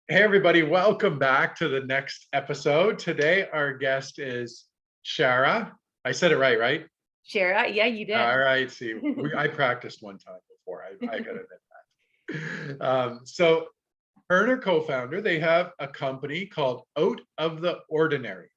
Hey, everybody, welcome back to the next episode. Today, our guest is Chara. I said it right, right? Chara, yeah, you All did. right. See, I practiced one time before. I got to admit that. So, her and her co-founder, they have a company called Out of the Ordinary,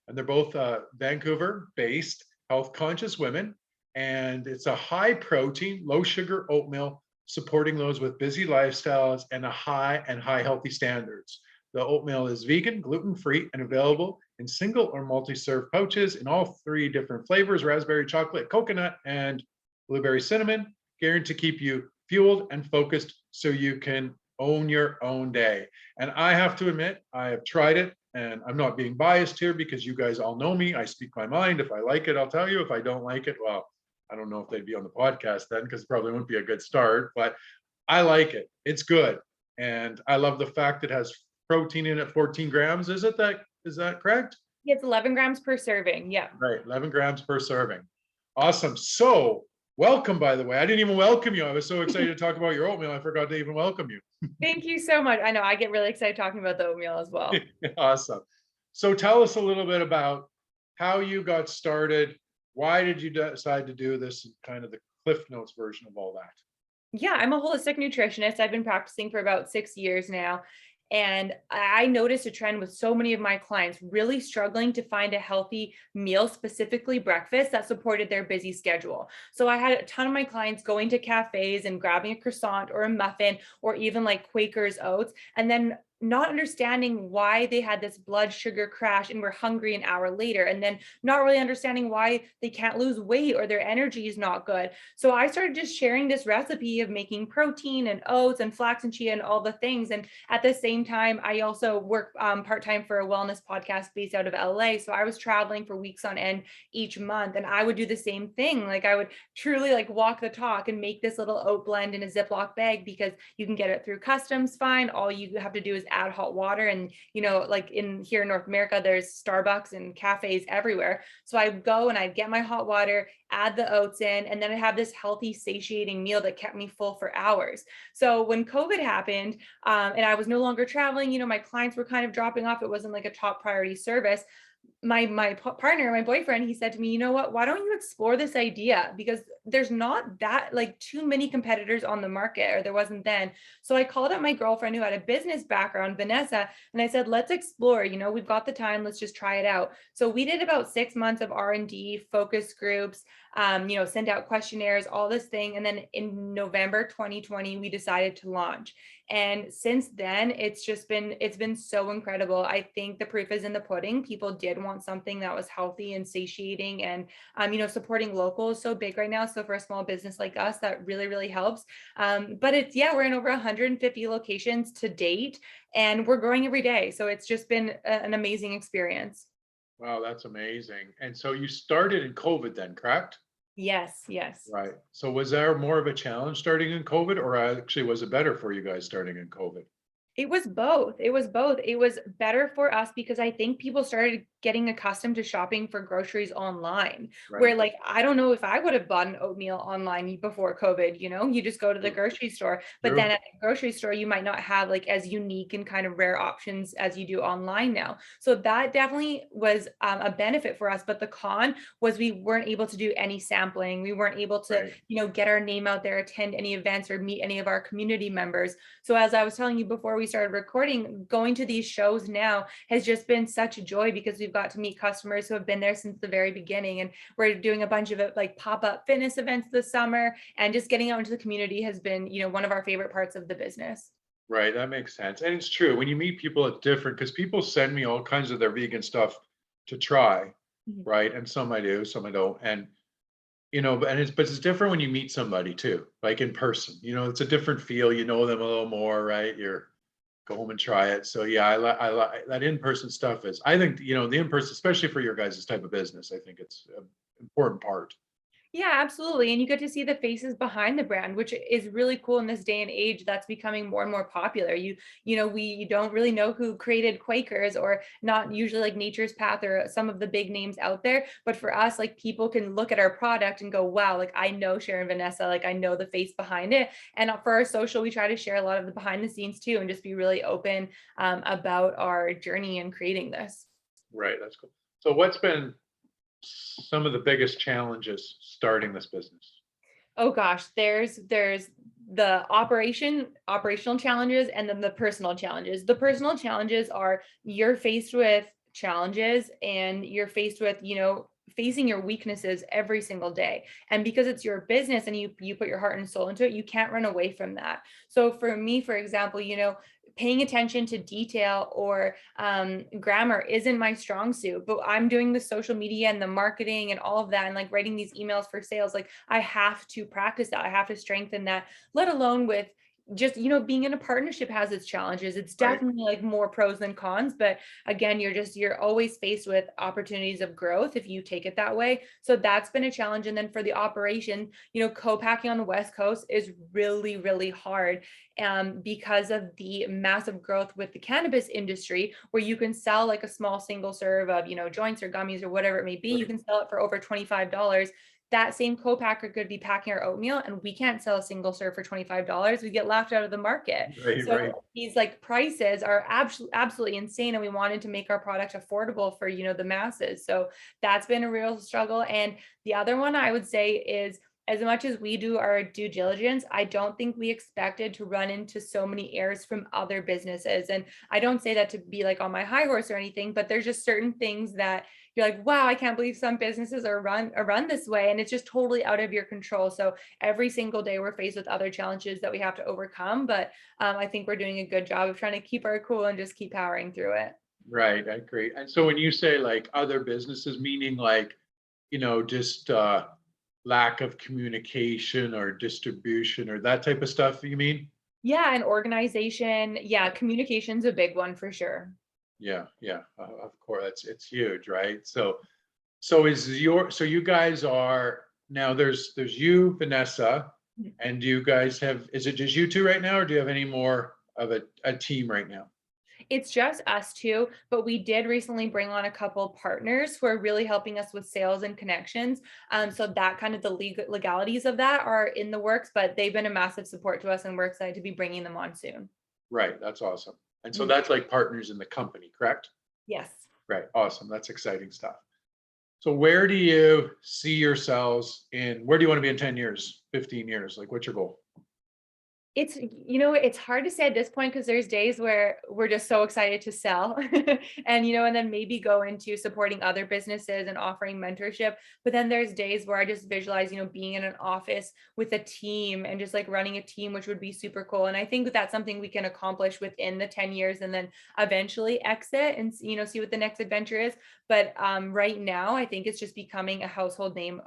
and they're both Vancouver-based health-conscious women, and it's a high-protein, low-sugar oatmeal supporting those with busy lifestyles and high healthy standards. The oatmeal is vegan, gluten-free, and available in single or multi-serve pouches in all three different flavors: raspberry, chocolate, coconut, and blueberry cinnamon, guaranteed to keep you fueled and focused so you can own your own day. And I have to admit, I have tried it, and I'm not being biased here because you guys all know me. I speak my mind. If I like it, I'll tell you. If I don't like it, well, I don't know if they'd be on the podcast then, because it probably wouldn't be a good start, but I like it. It's good. And I love the fact it has protein in it, 14 grams. Is that correct? It's 11 grams per serving. Yeah. Right, 11 grams per serving. Awesome. So welcome, by the way. I didn't even welcome you. I was so excited to talk about your oatmeal. I forgot to even welcome you. Thank you so much. I know I get really excited talking about the oatmeal as well. Awesome. So tell us a little bit about how you got started. Why did you decide to do this, and kind of the Cliff Notes version of all that? Yeah, I'm a holistic nutritionist. I've been practicing for about 6 years now. And I noticed a trend with so many of my clients really struggling to find a healthy meal, specifically breakfast, that supported their busy schedule. So I had a ton of my clients going to cafes and grabbing a croissant or a muffin or even like Quaker's oats, and then not understanding why they had this blood sugar crash and were hungry an hour later, and then not really understanding why they can't lose weight or their energy is not good. So I started just sharing this recipe of making protein and oats and flax and chia and all the things. And at the same time, I also work part-time for a wellness podcast based out of LA. So I was traveling for weeks on end each month, and I would do the same thing. Like I would truly like walk the talk and make this little oat blend in a Ziploc bag, because you can get it through customs fine. All you have to do is add hot water. And, like in here in North America, there's Starbucks and cafes everywhere. So I'd go and I'd get my hot water, add the oats in, and then I have this healthy, satiating meal that kept me full for hours. So when COVID happened, and I was no longer traveling, my clients were kind of dropping off. It wasn't like a top priority service. My partner, my boyfriend, he said to me, you know what, why don't you explore this idea? Because there's not that like too many competitors on the market, or there wasn't then. So I called up my girlfriend who had a business background, Vanessa, and I said, let's explore, we've got the time, let's just try it out. So we did about 6 months of R&D, focus groups, send out questionnaires, all this thing. And then in November 2020, we decided to launch. And since then, it's been so incredible. I think the proof is in the pudding. People did want something that was healthy and satiating, and supporting local is so big right now. So for a small business like us, that really, really helps. But we're in over 150 locations to date, and we're growing every day. So it's just been an amazing experience. Wow, that's amazing. And so you started in COVID then, correct? Yes, yes. Right. So was there more of a challenge starting in COVID, or actually was it better for you guys starting in COVID? It was both. It was both. It was better for us because I think people started getting accustomed to shopping for groceries online, Right. where like, I don't know if I would have bought an oatmeal online before COVID, you just go to the grocery store, but True. then at the grocery store, you might not have like as unique and kind of rare options as you do online now. So that definitely was a benefit for us. But the con was we weren't able to do any sampling. We weren't able to, Right. get our name out there, attend any events, or meet any of our community members. So as I was telling you before we started recording, going to these shows now has just been such a joy, because we've got to meet customers who have been there since the very beginning. And we're doing a bunch of like pop-up fitness events this summer, and just getting out into the community has been, one of our favorite parts of the business. Right. That makes sense. And it's true. When you meet people, it's different because people send me all kinds of their vegan stuff to try. Mhm. Right. And some I do, some I don't. And but it's different when you meet somebody too, like in person. It's a different feel. You know them a little more, right? You're go home and try it. So yeah, I like that in-person stuff is, I think, the in-person, especially for your guys' type of business, I think it's an important part. Yeah, absolutely. And you get to see the faces behind the brand, which is really cool in this day and age that's becoming more and more popular. You don't really know who created Quakers, or not usually like Nature's Path or some of the big names out there. But for us, like people can look at our product and go, wow, like I know Chara and Vanessa, like I know the face behind it. And for our social, we try to share a lot of the behind the scenes too, and just be really open about our journey in creating this. Right, that's cool. So what's been some of the biggest challenges starting this business? Oh gosh, there's the operational challenges, and then the personal challenges. The personal challenges are you're faced with challenges, and you're faced with, facing your weaknesses every single day. And because it's your business and you put your heart and soul into it, you can't run away from that. So for me, for example, paying attention to detail or grammar isn't my strong suit, but I'm doing the social media and the marketing and all of that, and like writing these emails for sales. Like I have to practice that. I have to strengthen that, let alone with just, being in a partnership has its challenges. It's Right. definitely like more pros than cons, but again, you're always faced with opportunities of growth if you take it that way. So that's been a challenge. And then for the operation, co-packing on the West Coast is really, really hard, because of the massive growth with the cannabis industry, where you can sell like a small single serve of, joints or gummies or whatever it may be. You Right. can sell it for over $25. That same co-packer could be packing our oatmeal, and we can't sell a single serve for $25. We get laughed out of the market. Right. So Right. these like prices are absolutely insane, and we wanted to make our product affordable for, the masses. So that's been a real struggle. And the other one I would say is, as much as we do our due diligence, I don't think we expected to run into so many errors from other businesses. And I don't say that to be like on my high horse or anything, but there's just certain things that you're like, wow, I can't believe some businesses are run this way. And it's just totally out of your control. So every single day we're faced with other challenges that we have to overcome. But I think we're doing a good job of trying to keep our cool and just keep powering through it. Right. I agree. And so when you say like other businesses, meaning like, just lack of communication or distribution or that type of stuff, you mean? Yeah, and organization. Yeah, Right. communication's a big one for sure. Yeah. Yeah. Of course, it's huge, right? So you guys are now there's you, Vanessa, and do you guys have, is it just you two right now, or do you have any more of a team right now? It's just us two, but we did recently bring on a couple partners who are really helping us with sales and connections. So that kind of the legalities of that are in the works, but they've been a massive support to us, and we're excited to be bringing them on soon. Right, that's awesome. And so Mhm. that's like partners in the company, correct? Yes. Right, awesome. That's exciting stuff. So where do you see yourselves in, where do you want to be in 10 years, 15 years? Like what's your goal? It's hard to say at this point, because there's days where we're just so excited to sell and then maybe go into supporting other businesses and offering mentorship. But then there's days where I just visualize, being in an office with a team and just like running a team, which would be super cool. And I think that's something we can accomplish within the 10 years, and then eventually exit and, see what the next adventure is. But right now, I think it's just becoming a household name,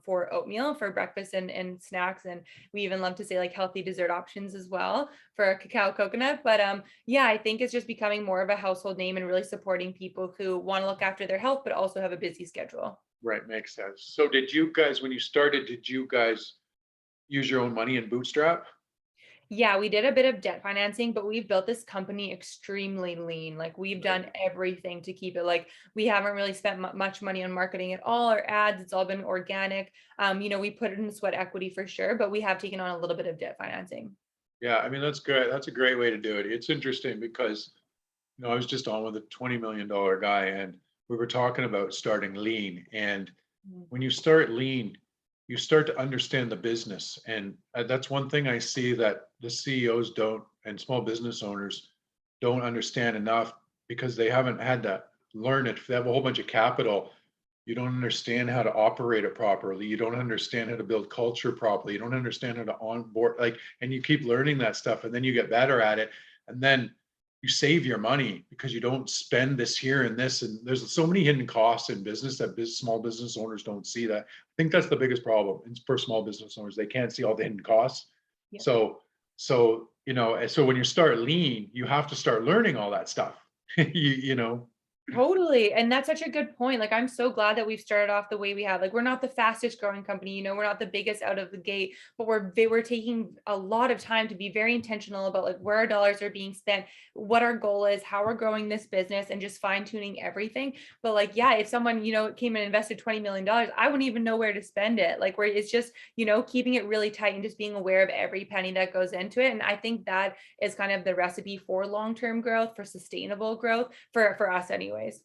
for oatmeal for breakfast and snacks. And we even love to say like healthy dessert options as well for a cacao coconut. But yeah, I think it's just becoming more of a household name and really supporting people who want to look after their health, but also have a busy schedule. Right, makes sense. So did you guys, when you started, did you guys use your own money in Bootstrap? Yeah, we did a bit of debt financing, but we've built this company extremely lean. Like we've Right. done everything to keep it, like we haven't really spent much money on marketing at all, or ads. It's all been organic. We put it in sweat equity for sure, but we have taken on a little bit of debt financing. Yeah, I mean, that's good. That's a great way to do it. It's interesting because, I was just on with a $20 million guy, and we were talking about starting lean. And Mhm. when you start lean, you start to understand the business. And that's one thing I see that the CEOs don't, and small business owners don't understand enough, because they haven't had to learn it. If they have a whole bunch of capital, you don't understand how to operate it properly. You don't understand how to build culture properly. You don't understand how to onboard, like, and you keep learning that stuff, and then you get better at it. And then you save your money because you don't spend this here and this. And there's so many hidden costs in business that small business owners don't see that. I think that's the biggest problem for small business owners. They can't see all the hidden costs. Yeah. So when you start lean, you have to start learning all that stuff. you know, Totally. And that's such a good point. Like, I'm so glad that we've started off the way we have. Like, we're not the fastest growing company, we're not the biggest out of the gate, but we're taking a lot of time to be very intentional about like where our dollars are being spent, what our goal is, how we're growing this business, and just fine tuning everything. But like, yeah, if someone, came and invested $20 million, I wouldn't even know where to spend it. Like, where it's just, keeping it really tight and just being aware of every penny that goes into it. And I think that is kind of the recipe for long-term growth, for sustainable growth, for us anyways.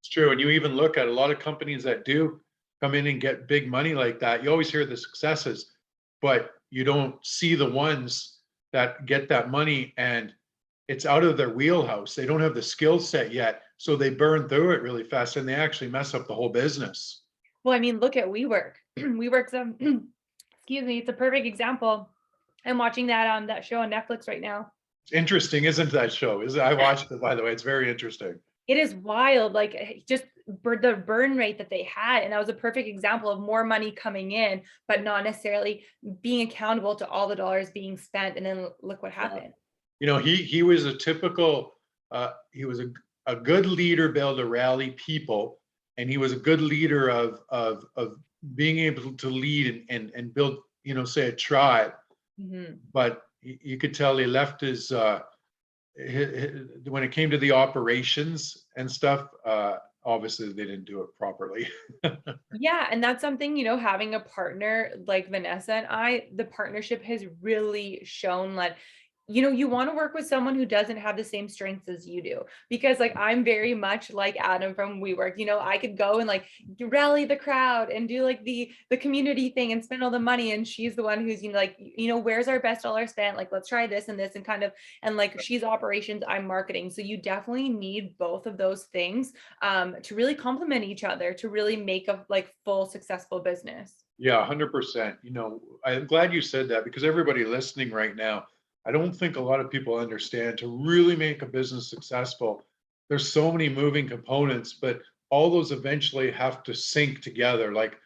It's true. And you even look at a lot of companies that do come in and get big money like that. You always hear the successes, but you don't see the ones that get that money and it's out of their wheelhouse. They don't have the skill set yet. So they burn through it really fast and they actually mess up the whole business. Well, I mean, look at WeWork. WeWork's excuse me, it's a perfect example. I'm watching that show on Netflix right now. It's interesting, isn't that show? I watched it, by the way. It's very interesting. It is wild, like just the burn rate that they had. And that was a perfect example of more money coming in, but not necessarily being accountable to all the dollars being spent. And then look what happened. He was a typical, he was a good leader, be able to rally people, and he was a good leader of being able to lead and build, say a tribe. Mm-hmm. But you could tell he left his when it came to the operations and stuff, obviously they didn't do it properly. Yeah, and that's something, having a partner like Vanessa and the partnership has really shown that, you want to work with someone who doesn't have the same strengths as you do. Because like I'm very much like Adam from WeWork. I could go and like rally the crowd and do like the community thing and spend all the money. And she's the one who's, where's our best dollar spent? Like, let's try this and this and kind of, and like she's operations, I'm marketing. So you definitely need both of those things to really complement each other, to really make a like full successful business. Yeah, 100%. I'm glad you said that because everybody listening right now, I don't think a lot of people understand to really make a business successful. There's so many moving components, but all those eventually have to sync together. Like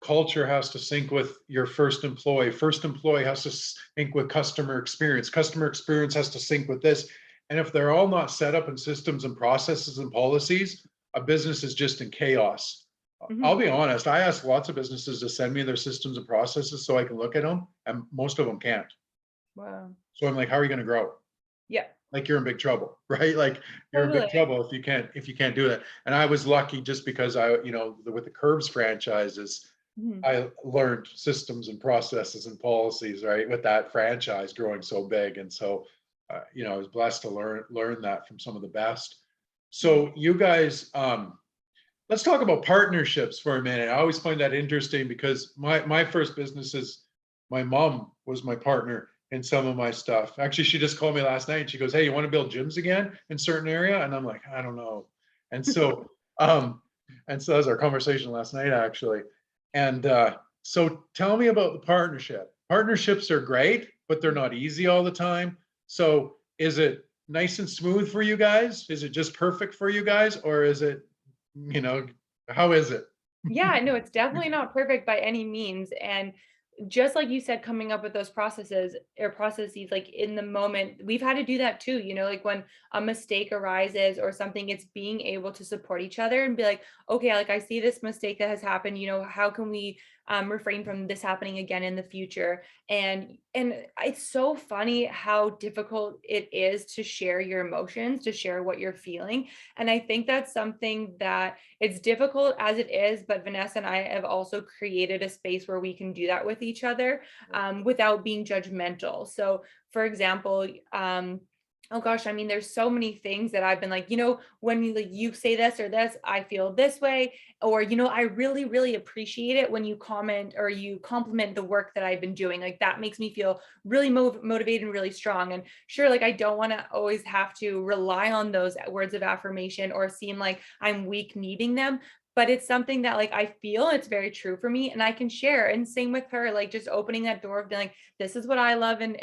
culture has to sync with your first employee. First employee has to sync with customer experience. Customer experience has to sync with this. And if they're all not set up in systems and processes and policies, a business is just in chaos. Mhm. I'll be honest, I ask lots of businesses to send me their systems and processes so I can look at them, and most of them can't. Wow. So I'm like, how are you going to grow? Yeah, Like you're in big trouble, right? Like you're in big totally. trouble if you can't do that. And I was lucky just because with the Curbs franchises, Mhm. I learned systems and processes and policies, right? With that franchise growing so big. And so, I was blessed to learn that from some of the best. So you guys, let's talk about partnerships for a minute. I always find that interesting because my first business is my mom was my partner in some of my stuff. Actually, she just called me last night and she goes, "Hey, you want to build gyms again in certain area?" And I'm like, "I don't know." And so, that was our conversation last night, actually. And so tell me about the partnership. Partnerships are great, but they're not easy all the time. So is it nice and smooth for you guys? Is it just perfect for you guys? Or is it, how is it? Yeah, no, it's definitely not perfect by any means. And just like you said, coming up with those processes, like in the moment, we've had to do that too. Like when a mistake arises or something, it's being able to support each other and be like, okay, like I see this mistake that has happened. How can we refrain from this happening again in the future? And it's so funny how difficult it is to share your emotions, to share what you're feeling. And I think that's something that it's difficult as it is, but Vanessa and I have also created a space where we can do that with each other without being judgmental. So, for example, oh gosh, I mean, there's so many things that I've been like, when you say this or this, I feel this way, or I really, really appreciate it when you comment or you compliment the work that I've been doing. Like that makes me feel really motivated and really strong. And sure, like I don't want to always have to rely on those words of affirmation or seem like I'm weak needing them, but it's something that like I feel it's very true for me and I can share. And same with her, like just opening that door of being like, this is what I love and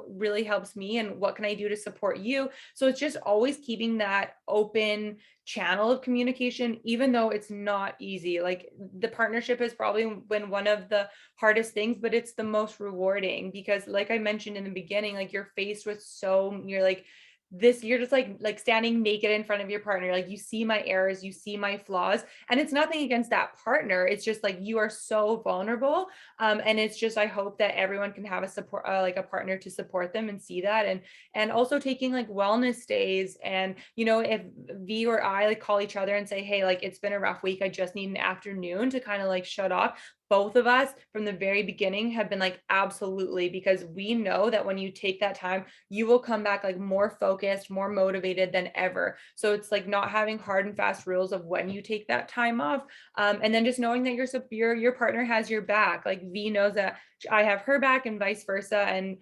really helps me, and what can I do to support you? So it's just always keeping that open channel of communication, even though it's not easy. Like the partnership has probably been one of the hardest things, but it's the most rewarding because like I mentioned in the beginning, like you're faced with you're like this, you're just like standing naked in front of your partner. Like you see my errors, you see my flaws, and it's nothing against that partner. It's just like you are so vulnerable. And it's just, I hope that everyone can have a support, like a partner to support them and see that. And also taking like wellness days. And, if V or I like call each other and say, hey, like it's been a rough week, I just need an afternoon to kind of like shut off. Both of us from the very beginning have been like, absolutely, because we know that when you take that time, you will come back like more focused, more motivated than ever. So it's like not having hard and fast rules of when you take that time off. And then just knowing that your partner has your back. Like V knows that I have her back and vice versa. And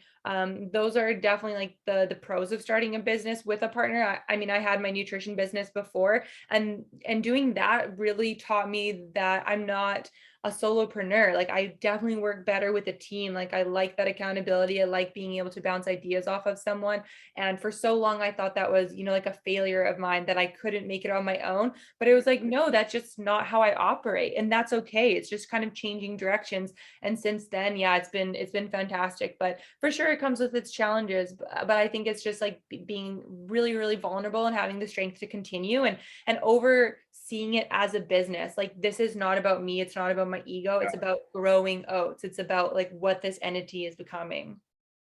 those are definitely like the pros of starting a business with a partner. I mean, I had my nutrition business before, and doing that really taught me that I'm not a solopreneur. Like I definitely work better with a team. Like I like that accountability. I like being able to bounce ideas off of someone. And for so long, I thought that was, like a failure of mine, that I couldn't make it on my own. But it was like, no, that's just not how I operate. And that's okay. It's just kind of changing directions. And since then, yeah, it's been fantastic. But for sure it comes with its challenges. But I think it's just like being really, really vulnerable and having the strength to continue, and over seeing it as a business. Like this is not about me, it's not about my ego, Yeah, it's about growing oats, it's about like what this entity is becoming.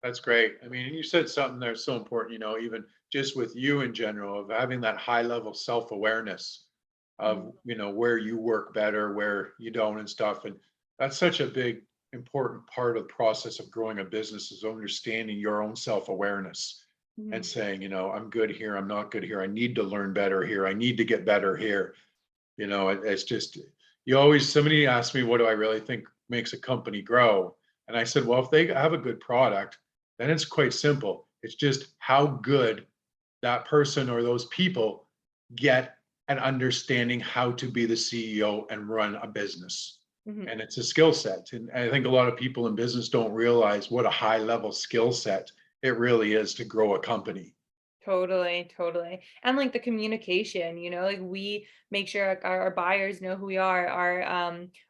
that's great. I mean, you said something that's so important, even just with you in general, of having that high level self-awareness of, where you work better, where you don't and stuff. And that's such a big, important part of the process of growing a business, is understanding your own self-awareness and Mhm. saying, I'm good here, I'm not good here, I need to learn better here, I need to get better here. It's just, somebody asked me, what do I really think makes a company grow? And I said, well, if they have a good product, then it's quite simple. It's just how good that person or those people get at understanding how to be the CEO and run a business. Mhm. And it's a skill set. And I think a lot of people in business don't realize what a high level skill set it really is to grow a company. Totally, totally. And like the communication, like we make sure like, our buyers know who we are.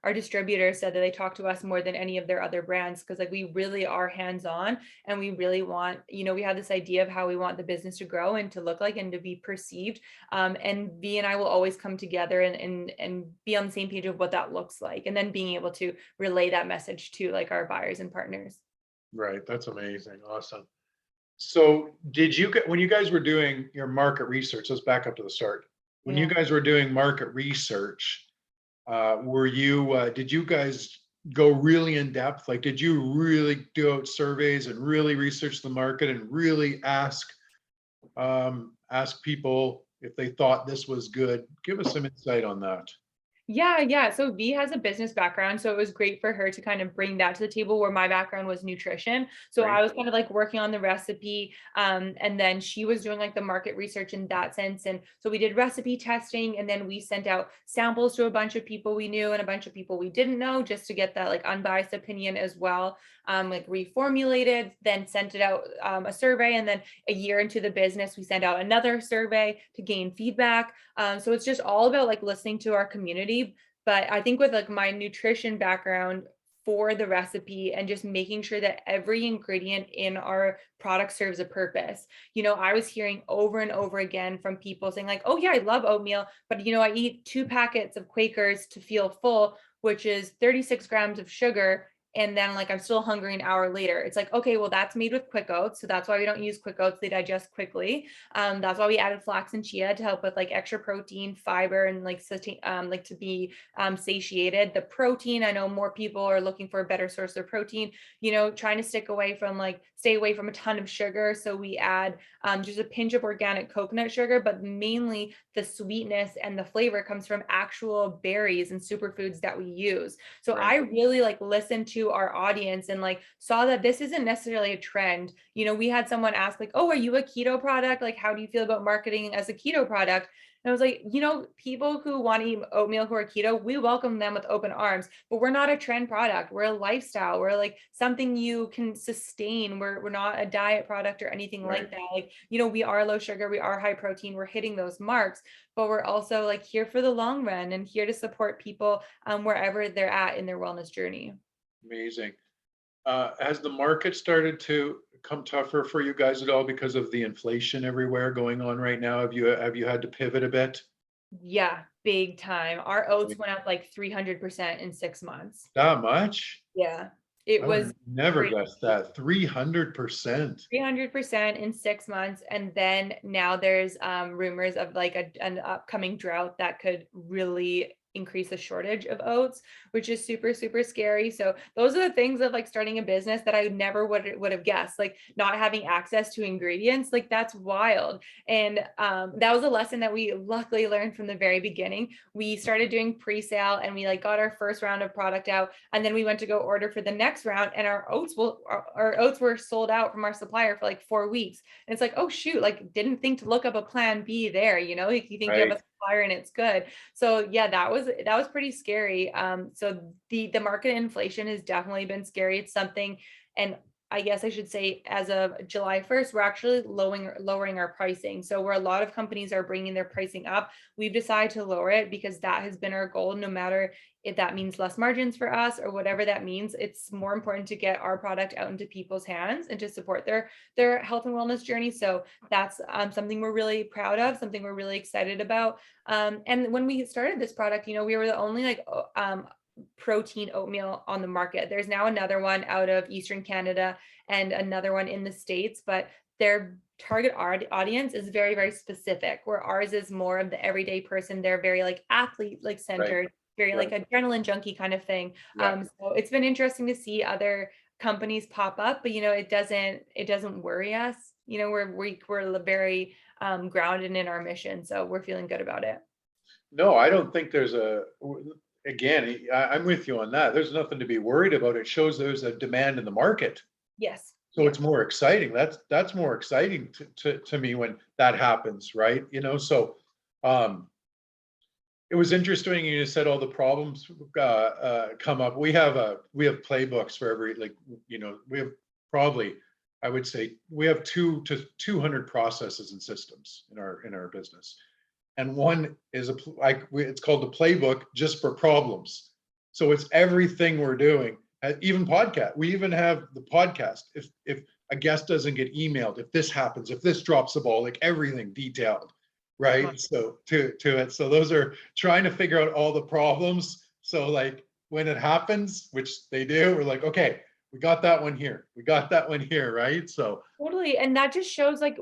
Our distributors said that they talk to us more than any of their other brands, because like we really are hands-on, and we really want, we have this idea of how we want the business to grow and to look like and to be perceived. And V and I will always come together and be on the same page of what that looks like, and then being able to relay that message to like our buyers and partners. Right. That's amazing. Awesome. So did you get, when you guys were doing your market research, let's back up to the start. When you Yeah. guys were doing market research, did you guys go really in depth? Like, did you really do out surveys and really research the market and really ask people if they thought this was good? Give us some insight on that. Yeah, yeah. So V has a business background, so it was great for her to kind of bring that to the table, where my background was nutrition. So Right. I was kind of like working on the recipe, and then she was doing like the market research in that sense. And so we did recipe testing, and then we sent out samples to a bunch of people we knew and a bunch of people we didn't know, just to get that like unbiased opinion as well. Like reformulated, then sent it out, a survey, and then a year into the business, we sent out another survey to gain feedback. So it's just all about like listening to our community. But I think with like my nutrition background for the recipe, and just making sure that every ingredient in our product serves a purpose. I was hearing over and over again from people saying like, oh yeah, I love oatmeal, but I eat 2 packets of Quakers to feel full, which is 36 grams of sugar. And then like I'm still hungry an hour later. It's like, okay, well, that's made with quick oats. So that's why we don't use quick oats. They digest quickly. That's why we added flax and chia to help with like extra protein, fiber, and like sustain, like to be satiated. The protein, I know more people are looking for a better source of protein. Trying to stay away from a ton of sugar. So we add just a pinch of organic coconut sugar, but mainly the sweetness and the flavor comes from actual berries and superfoods that we use. So I Right. really like listened to our audience and like saw that this isn't necessarily a trend. We had someone ask like, "Oh, are you a keto product? Like, how do you feel about marketing as a keto product?" And I was like, people who want to eat oatmeal who are keto, we welcome them with open arms, but we're not a trend product. We're a lifestyle. We're like something you can sustain. We're not a diet product or anything Right. like that. Like, we are low sugar, we are high protein, we're hitting those marks, but we're also like here for the long run and here to support people wherever they're at in their wellness journey. Amazing. Has the market started to become tougher for you guys at all because of the inflation everywhere going on right now? Have you had to pivot a bit? Yeah, big time. Our oats went up like 300% in 6 months. That much? Yeah, it I was would never crazy. guess that. 300%. 300% in 6 months. And then now there's rumors of like an upcoming drought that could really increase the shortage of oats, which is super, super scary. So those are the things of like starting a business that I never would have guessed, like not having access to ingredients, like that's wild. And that was a lesson that we luckily learned from the very beginning. We started doing pre-sale and we like got our first round of product out, and then we went to go order for the next round, and our oats were sold out from our supplier for like 4 weeks. And it's like, oh shoot, like didn't think to look up a plan B there, like you think you have Right. a supplier and it's good. So yeah, that was pretty scary. So the market inflation has definitely been scary. It's something, and I guess I should say, as of July 1st, we're actually lowering our pricing. So where a lot of companies are bringing their pricing up, we've decided to lower it because that has been our goal. No matter if that means less margins for us or whatever that means, it's more important to get our product out into people's hands and to support their health and wellness journey. So that's something we're really proud of, something we're really excited about. And when we started this product, we were the only like protein oatmeal on the market. There's now another one out of Eastern Canada and another one in the States, but their target audience is very, very specific, where ours is more of the everyday person. They're very like athlete, like Right. centered, very like Right. adrenaline junkie kind of thing. Yeah. So it's been interesting to see other companies pop up, but it doesn't worry us. We're very grounded in our mission, so we're feeling good about it. No, I don't think again, I'm with you on that. There's nothing to be worried about. It shows there's a demand in the market. Yes. So it's more exciting. That's more exciting to me when that happens, right? Um, it was interesting. You said all the problems come up. We have playbooks for every, like, we have probably, I would say we have 200 processes and systems in our business, and one is it's called the playbook just for problems. So it's everything we're doing, even podcast. We even have the podcast. If a guest doesn't get emailed, if this happens, if this drops the ball, like everything detailed, right? So to it. So those are trying to figure out all the problems. So like when it happens, which they do, we're like, okay, we got that one here. We got that one here, right? So Totally. And that just shows like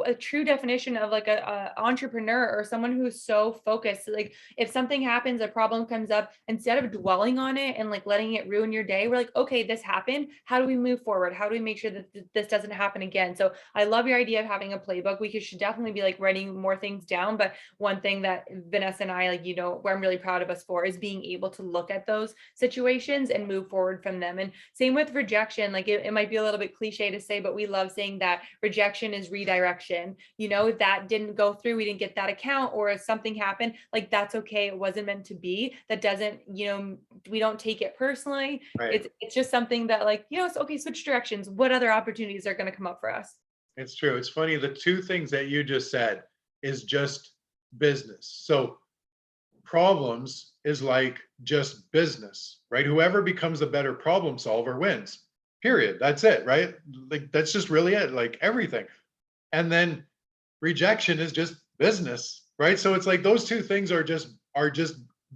a true definition of like a entrepreneur or someone who's so focused. Like if something happens, a problem comes up, instead of dwelling on it and like letting it ruin your day, we're like, okay, this happened. How do we move forward? How do we make sure that this doesn't happen again? So I love your idea of having a playbook. Should definitely be like writing more things down. But one thing that Vanessa and I, like, where I'm really proud of us for is being able to look at those situations and move forward from them. And same with rejection. Like it might be a little bit cliche to say, but we love saying that rejection is redirection. If that didn't go through, we didn't get that account, or if something happened, like that's okay. It wasn't meant to be. That doesn't, we don't take it personally. right. It's just something that like, it's okay, switch directions. What other opportunities are going to come up for us? It's true. It's funny. The two things that you just said is just business. So problems is like just business, right? Whoever becomes a better problem solver wins. Period. That's it, right? Like that's just really it, like everything. And then rejection is just business, right? So it's like those two things are just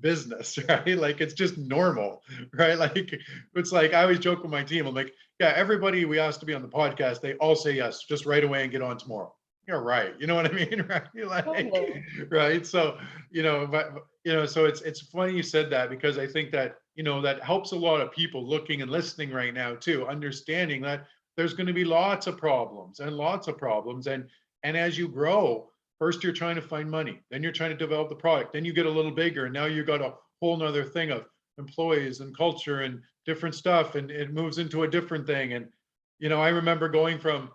business, right? Like it's just normal, right? Like it's like I always joke with my team. I'm like, yeah, everybody we asked to be on the podcast, they all say yes, just right away and get on tomorrow. You're right. You know what I mean? Right. Like, Totally. right. So, so it's funny you said that, because I think that, that helps a lot of people looking and listening right now too, understanding that there's going to be lots of problems and lots of problems. And as you grow, first you're trying to find money, then you're trying to develop the product, then you get a little bigger, and now you got a whole nother thing of employees and culture and different stuff, and it moves into a different thing. And I remember going from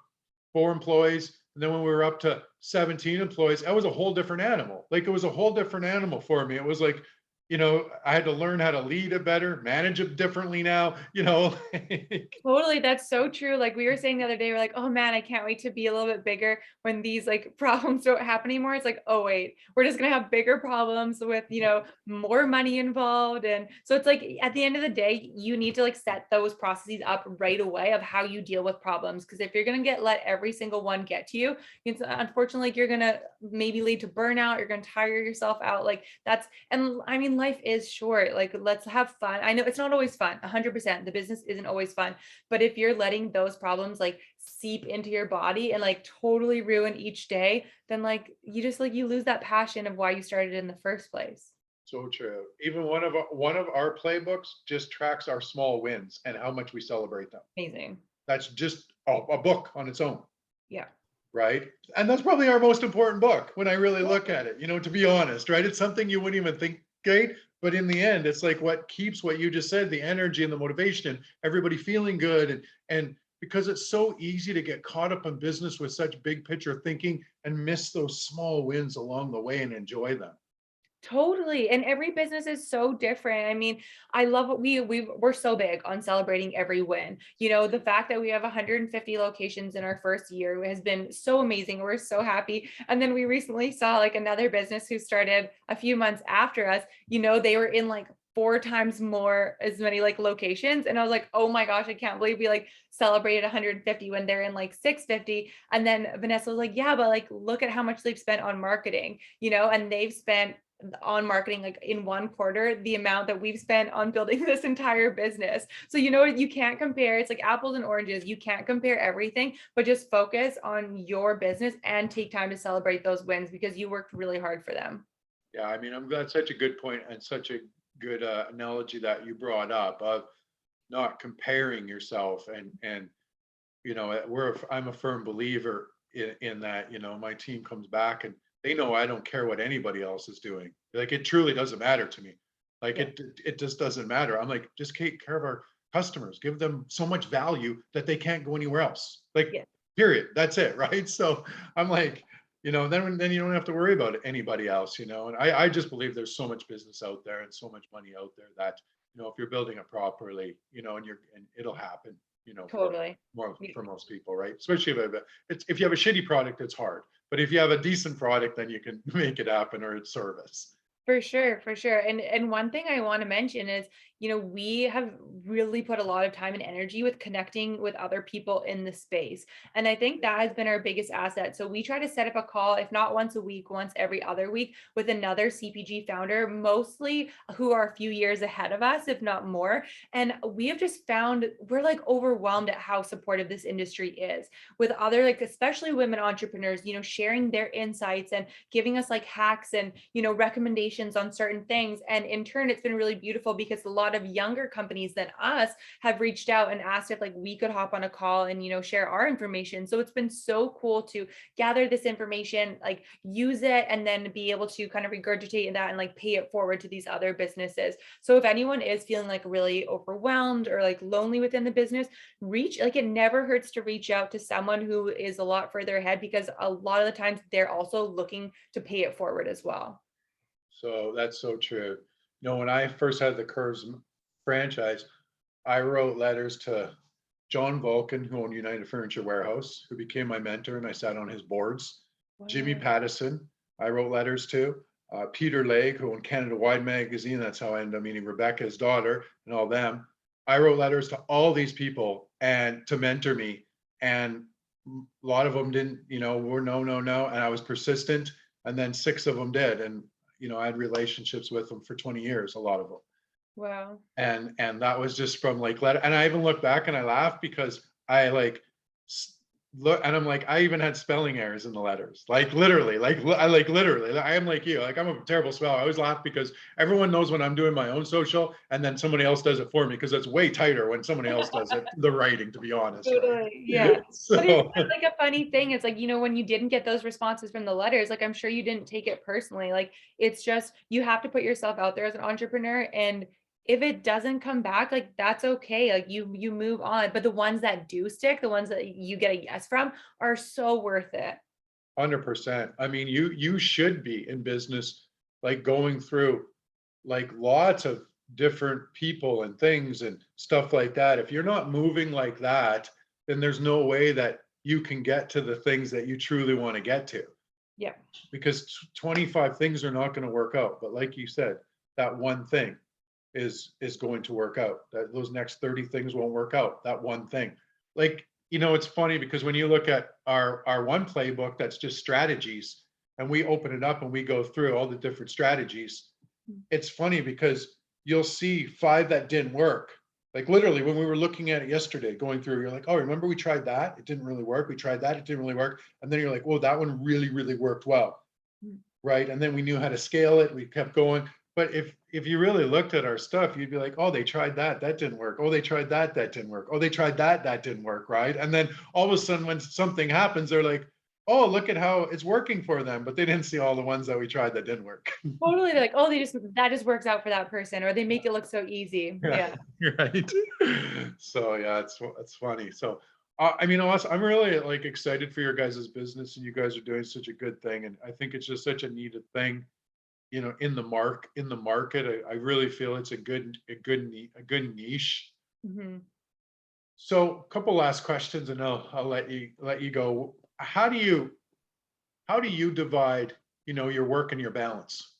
4 employees, and then when we were up to 17 employees, that was a whole different animal. Like it was a whole different animal for me. It was like I had to learn how to lead it better, manage it differently now, Totally, that's so true. Like we were saying the other day, we're like, oh man, I can't wait to be a little bit bigger when these like problems don't happen anymore. It's like, oh wait, we're just gonna have bigger problems with, more money involved. And so it's like at the end of the day, you need to like set those processes up right away of how you deal with problems. Because if you're gonna let every single one get to you, it's unfortunately like, you're gonna maybe lead to burnout, you're gonna tire yourself out. Like that's and I mean, life is short. Like let's have fun. I know it's not always fun, 100%. The business isn't always fun, but if you're letting those problems like seep into your body and like totally ruin each day, then like you just like you lose that passion of why you started in the first place. So true. Even one of our playbooks just tracks our small wins and how much we celebrate them. Amazing. That's just a book on its own, Yeah. right? And that's probably our most important book when I really look at it, to be honest, right? It's something you wouldn't even think great, but in the end, it's like what keeps what you just said, the energy and the motivation and everybody feeling good. And because it's so easy to get caught up in business with such big picture thinking and miss those small wins along the way and enjoy them. Totally. And every business is so different. I mean, I love what we're so big on celebrating every win. The fact that we have 150 locations in our first year has been so amazing. We're so happy. And then we recently saw like another business who started a few months after us, they were in like four times more as many like locations. And I was like, oh my gosh, I can't believe we like celebrated 150 when they're in like 650. And then Vanessa was like, yeah, but like look at how much they've spent on marketing, and they've spent on marketing like in one quarter the amount that we've spent on building this entire business. So you can't compare. It's like apples and oranges. You can't compare everything, but just focus on your business and take time to celebrate those wins because you worked really hard for them. Yeah, I mean, I'm glad, such a good point and such a good analogy that you brought up of not comparing yourself and I'm a firm believer in that. My team comes back and they know I don't care what anybody else is doing. Like it truly doesn't matter to me. Like Yeah. it just doesn't matter. I'm like, just take care of our customers, give them so much value that they can't go anywhere else. Like, Yeah. period. That's it, right? So I'm like, then you don't have to worry about anybody else. And I just believe there's so much business out there and so much money out there that if you're building it properly, and it'll happen, for Totally. more Yeah. for most people, right? Especially if you have a shitty product, it's hard. But if you have a decent product, then you can make it happen, or it's service. For sure, for sure. And one thing I want to mention is, we have really put a lot of time and energy with connecting with other people in the space. And I think that has been our biggest asset. So we try to set up a call, if not once a week, once every other week, with another CPG founder, mostly who are a few years ahead of us, if not more. And we have just found we're like overwhelmed at how supportive this industry is with other, like, especially women entrepreneurs, sharing their insights and giving us like hacks and recommendations on certain things. And in turn, it's been really beautiful because a lot of younger companies than us have reached out and asked if like we could hop on a call and share our information. So it's been so cool to gather this information, like use it, and then be able to kind of regurgitate that and like pay it forward to these other businesses. So if anyone is feeling like really overwhelmed or like lonely within the business, like it never hurts to reach out to someone who is a lot further ahead, because a lot of the times they're also looking to pay it forward as well. So that's so true. When I first had the Curves franchise, I wrote letters to John Vulcan, who owned United Furniture Warehouse, who became my mentor, and I sat on his boards. Jimmy Wow. Pattison, I wrote letters to. Peter Legge, who owned Canada Wide Magazine. That's how I ended up meeting Rebecca, his daughter, and all them. I wrote letters to all these people and to mentor me. And a lot of them didn't, were no, no, no. And I was persistent. And then 6 of them did. And, I had relationships with them for 20 years, a lot of them. Wow. And that was just from like letter. And I even look back and I laugh because I like look and I'm like, I even had spelling errors in the letters, like literally, literally, I am like you, like I'm a terrible speller. I always laugh because everyone knows when I'm doing my own social and then somebody else does it for me, because it's way tighter when somebody else does it, the writing, to be honest, Totally. Yeah. right? But it's So like a funny thing. It's like, when you didn't get those responses from the letters, like I'm sure you didn't take it personally. Like it's just you have to put yourself out there as an entrepreneur. And if it doesn't come back, like that's okay. Like you move on. But the ones that do stick, the ones that you get a yes from, are so worth it. 100%. I mean, you should be in business, like going through like lots of different people and things and stuff like that. If you're not moving like that, then there's no way that you can get to the things that you truly want to get to. Yeah. Because 25 things are not going to work out. But like you said, that one thing is going to work out. That those next 30 things won't work out. That one thing. Like, it's funny because when you look at our one playbook that's just strategies, and we open it up and we go through all the different strategies, it's funny because you'll see 5 that didn't work. Like literally when we were looking at it yesterday, going through, you're like, oh, remember we tried that? It didn't really work. We tried that. It didn't really work. And then you're like, whoa, that one really, really worked well. Right. And then we knew how to scale it. We kept going. But if you really looked at our stuff, you'd be like, oh, they tried that. That didn't work. Oh, they tried that. That didn't work. Oh, they tried that. That didn't work. Right. And then all of a sudden when something happens, they're like, oh, look at how it's working for them. But they didn't see all the ones that we tried that didn't work. Totally. They're like, oh, that just works out for that person, or they make it look so easy. Yeah. Right. So yeah, it's funny. So I mean, also, I'm really like excited for your guys' business, and you guys are doing such a good thing. And I think it's just such a needed thing, in the market. I really feel it's a good niche. Mm-hmm. So a couple last questions, and I'll let you go. How do you divide, your work and your balance?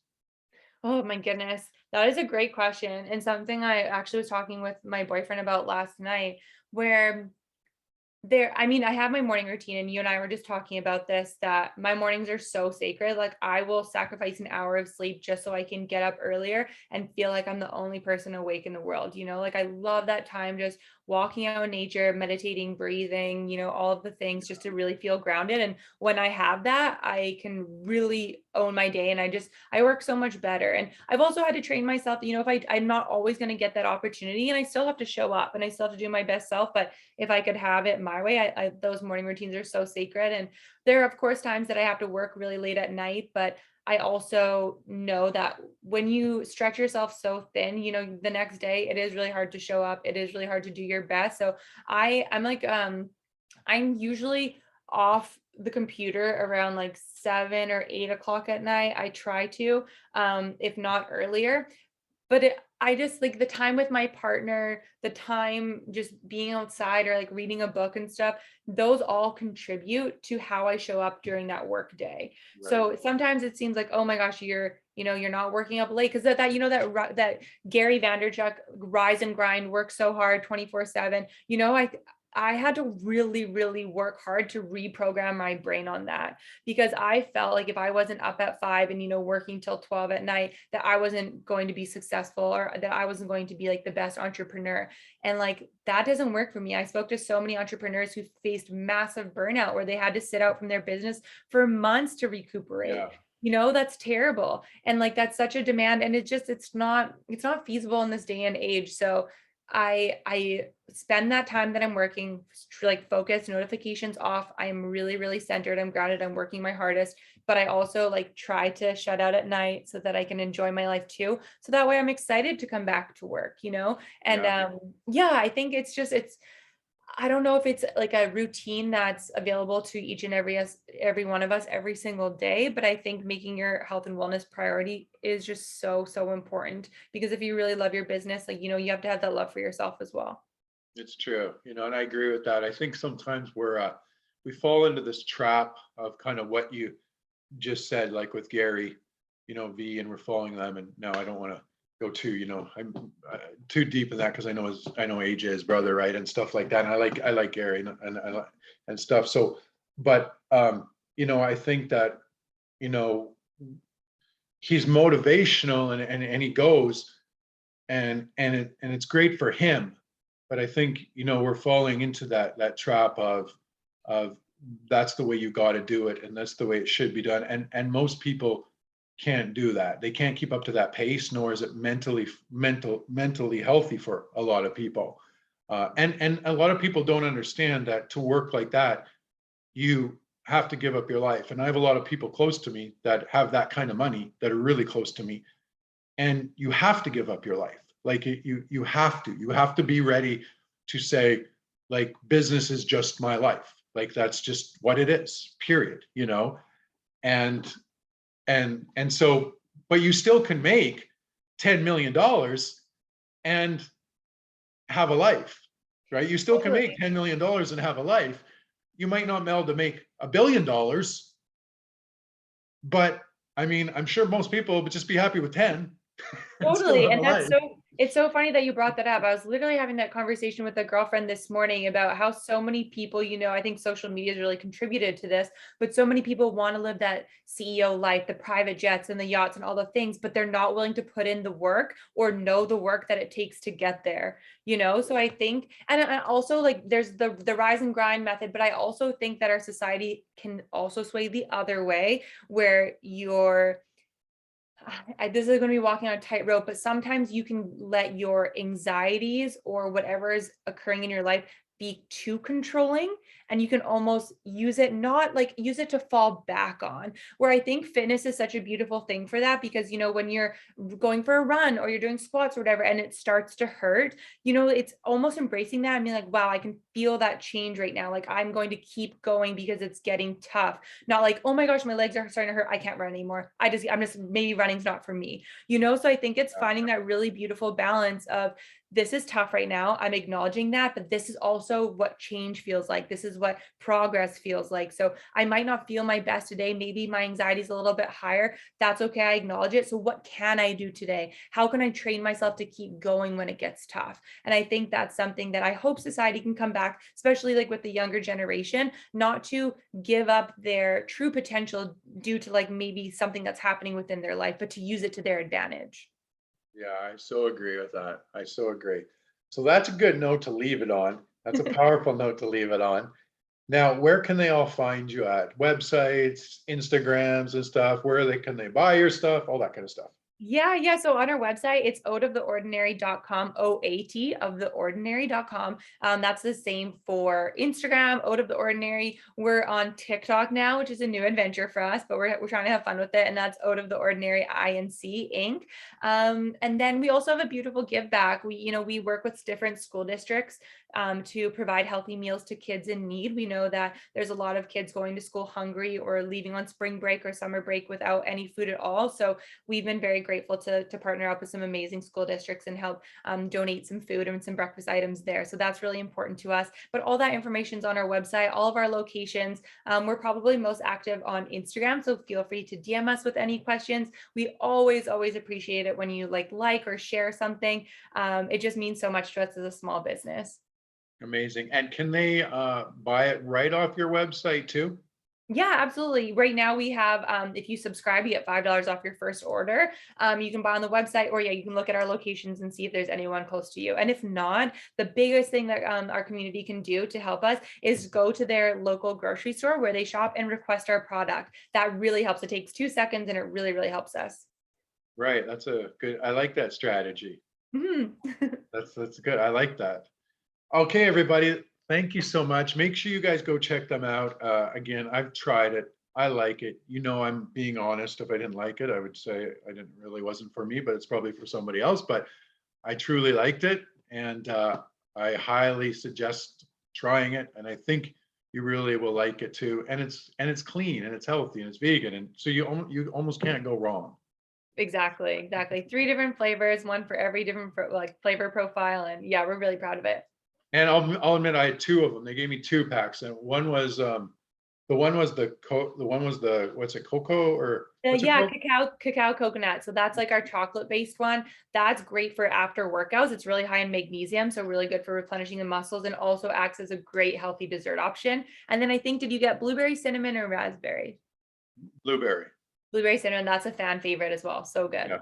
Oh my goodness. That is a great question, and something I actually was talking with my boyfriend about last night, where I mean, I have my morning routine, and you and I were just talking about this, that my mornings are so sacred. Like I will sacrifice an hour of sleep just so I can get up earlier and feel like I'm the only person awake in the world. Like I love that time, just walking out in nature, meditating, breathing, all of the things, just to really feel grounded. And when I have that, I can really own my day, and I work so much better. And I've also had to train myself, if I'm not always going to get that opportunity, and I still have to show up and I still have to do my best self. But if I could have it my way, those morning routines are so sacred. And there are of course times that I have to work really late at night, but I also know that when you stretch yourself so thin, the next day it is really hard to show up. It is really hard to do your best. So I'm like, I'm usually off the computer around like 7 or 8 o'clock at night. I try to, if not earlier. But I just like the time with my partner, the time just being outside or like reading a book and stuff, those all contribute to how I show up during that work day. Right. So sometimes it seems like, oh my gosh, you're not working up late, because that Gary Vanderchuck rise and grind, work so hard 24/7. I had to really, really work hard to reprogram my brain on that, because I felt like if I wasn't up at 5 and, working till 12 at night, that I wasn't going to be successful, or that I wasn't going to be like the best entrepreneur. And like, that doesn't work for me. I spoke to so many entrepreneurs who faced massive burnout, where they had to sit out from their business for months to recuperate. Yeah. That's terrible. And like, that's such a demand, and it's not feasible in this day and age. So I spend that time that I'm working, like focused, notifications off. I am really, really centered. I'm grounded. I'm working my hardest, but I also like try to shut out at night so that I can enjoy my life too. So that way I'm excited to come back to work, and I think I don't know if it's like a routine that's available to each and every one of us every single day, but I think making your health and wellness priority is just so, so important, because if you really love your business, like, you have to have that love for yourself as well. It's true, and I agree with that. I think sometimes we fall into this trap of kind of what you just said, like with Gary, V, and we're following them. And now I don't want to go too, I'm too deep in that, because I know AJ, his brother, right, and stuff like that. And I like Gary and I like and stuff. So, but I think that he's motivational, and he goes, and it's great for him. But I think we're falling into that trap of that's the way you got to do it, and that's the way it should be done. And most people can't do that. They can't keep up to that pace, nor is it mentally healthy for a lot of people. And a lot of people don't understand that to work like that, you have to give up your life. And I have a lot of people close to me that have that kind of money, that are really close to me, and you have to give up your life. Like you have to be ready to say, like, business is just my life. Like, that's just what it is, period. And so, but you still can make $10 million and have a life, right? You still can make $10 million and have a life. You might not be able to make $1 billion, but I mean, I'm sure most people would just be happy with 10 and still Totally. have a And life. it's so funny that you brought that up. I was literally having that conversation with a girlfriend this morning about how so many people, I think social media has really contributed to this, but so many people want to live that CEO life, the private jets and the yachts and all the things, but they're not willing to put in the work or know the work that it takes to get there, So I think, and also like there's the rise and grind method, but I also think that our society can also sway the other way where this is going to be walking on a tightrope, but sometimes you can let your anxieties or whatever is occurring in your life be too controlling, and you can almost use it to fall back on, where I think fitness is such a beautiful thing for that, because when you're going for a run or you're doing squats or whatever and it starts to hurt, it's almost embracing that and being like, wow, I can feel that change right now, like I'm going to keep going because it's getting tough, not like, oh my gosh, my legs are starting to hurt, I can't run anymore, I'm just maybe running's not for me, so I think it's finding that really beautiful balance of, this is tough right now, I'm acknowledging that, but this is also what change feels like. This is what progress feels like. So I might not feel my best today. Maybe my anxiety is a little bit higher. That's okay. I acknowledge it. So what can I do today? How can I train myself to keep going when it gets tough? And I think that's something that I hope society can come back, especially like with the younger generation, not to give up their true potential due to like maybe something that's happening within their life, but to use it to their advantage. Yeah, I so agree with that. I so agree. So that's a good note to leave it on. That's a powerful note to leave it on. Now, where can they all find you at? Websites, Instagrams and stuff? Can they buy your stuff? All that kind of stuff. Yeah. So on our website, it's oatoftheordinary.com, OAT of theordinary.com. That's the same for Instagram, Oat of the Ordinary. We're on TikTok now, which is a new adventure for us, but we're trying to have fun with it. And that's Oat of the Ordinary INC Inc. And then we also have a beautiful give back. We work with different school districts to provide healthy meals to kids in need. We know that there's a lot of kids going to school hungry or leaving on spring break or summer break without any food at all. So we've been very grateful to partner up with some amazing school districts and help donate some food and some breakfast items there. So that's really important to us. But all that information is on our website, all of our locations. We're probably most active on Instagram, so feel free to DM us with any questions. We always appreciate it when you like or share something. It just means so much to us as a small business. Amazing. And can they buy it right off your website too? Yeah, absolutely. Right now we have, if you subscribe, you get $5 off your first order. You can buy on the website, or you can look at our locations and see if there's anyone close to you. And if not, the biggest thing that our community can do to help us is go to their local grocery store where they shop and request our product. That really helps. It takes 2 seconds and it really helps us. Right. I like that strategy. That's good. I like that. Okay, everybody. Thank you so much. Make sure you guys go check them out. Again, I've tried it. I like it. I'm being honest. If I didn't like it, I would say wasn't for me, but it's probably for somebody else. But I truly liked it, and I highly suggest trying it. And I think you really will like it too. And it's clean and it's healthy and it's vegan, and so you almost can't go wrong. Exactly. 3 different flavors, one for every different flavor profile, and yeah, we're really proud of it. And I'll admit I had 2 of them. They gave me 2 packs, and one was the one was the what's it, cocoa or what's it Yeah, called? cacao coconut. So that's like our chocolate based one. That's great for after workouts. It's really high in magnesium, so really good for replenishing the muscles, and also acts as a great healthy dessert option. And then I think, did you get blueberry cinnamon or raspberry? Blueberry. Blueberry cinnamon, that's a fan favorite as well. So good. Yeah.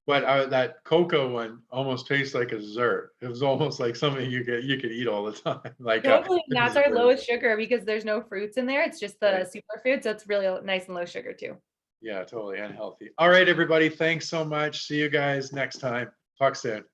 But that cocoa one almost tastes like a dessert. It was almost like something you could eat all the time. Like Totally. a That's our dessert. lowest sugar because there's no fruits in there. It's just the Right. superfood. So it's really nice and low sugar too. Yeah, totally, and healthy. All right, everybody. Thanks so much. See you guys next time. Talk soon.